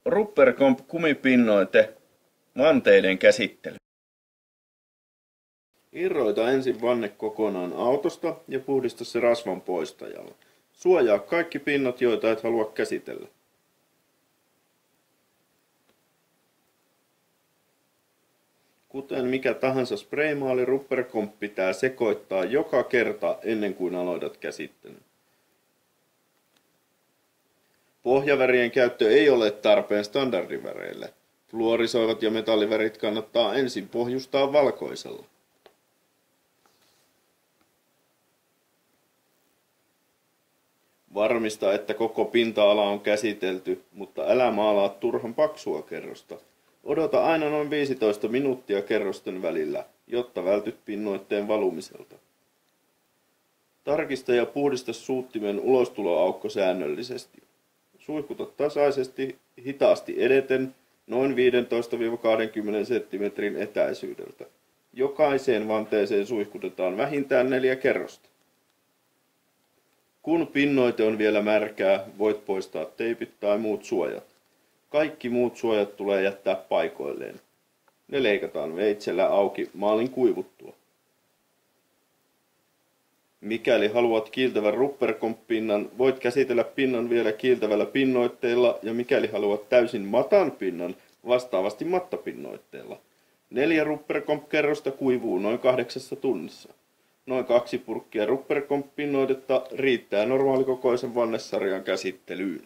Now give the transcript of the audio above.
Ruppercomp kumipinnoite vanteiden käsittely. Irroita ensin vanne kokonaan autosta ja puhdista se rasvan poistajalla. Suojaa kaikki pinnat, joita et halua käsitellä. Kuten mikä tahansa spraymaali, Ruppercomp pitää sekoittaa joka kerta ennen kuin aloitat käsittelyn. Pohjavärien käyttö ei ole tarpeen standardiväreille. Fluorisoivat ja metallivärit kannattaa ensin pohjustaa valkoisella. Varmista, että koko pinta-ala on käsitelty, mutta älä maalaa turhan paksua kerrosta. Odota aina noin 15 minuuttia kerrosten välillä, jotta vältyt pinnoitteen valumiselta. Tarkista ja puhdista suuttimen ulostuloaukko säännöllisesti. Suihkuta tasaisesti, hitaasti edeten, noin 15-20 cm etäisyydeltä. Jokaiseen vanteeseen suihkutetaan vähintään 4 kerrosta. Kun pinnoite on vielä märkää, voit poistaa teipit tai muut suojat. Kaikki muut suojat tulee jättää paikoilleen. Ne leikataan veitsellä auki maalin kuivuttua. Mikäli haluat kiiltävän Ruppercomp-pinnan, voit käsitellä pinnan vielä kiiltävällä pinnoitteella, ja mikäli haluat täysin matan pinnan, vastaavasti mattapinnoitteella. 4 Ruppercomp-kerrosta kuivuu noin 8 tunnissa. Noin 2 purkkia Ruppercomp-pinnoitetta riittää normaalikokoisen vannesarjan käsittelyyn.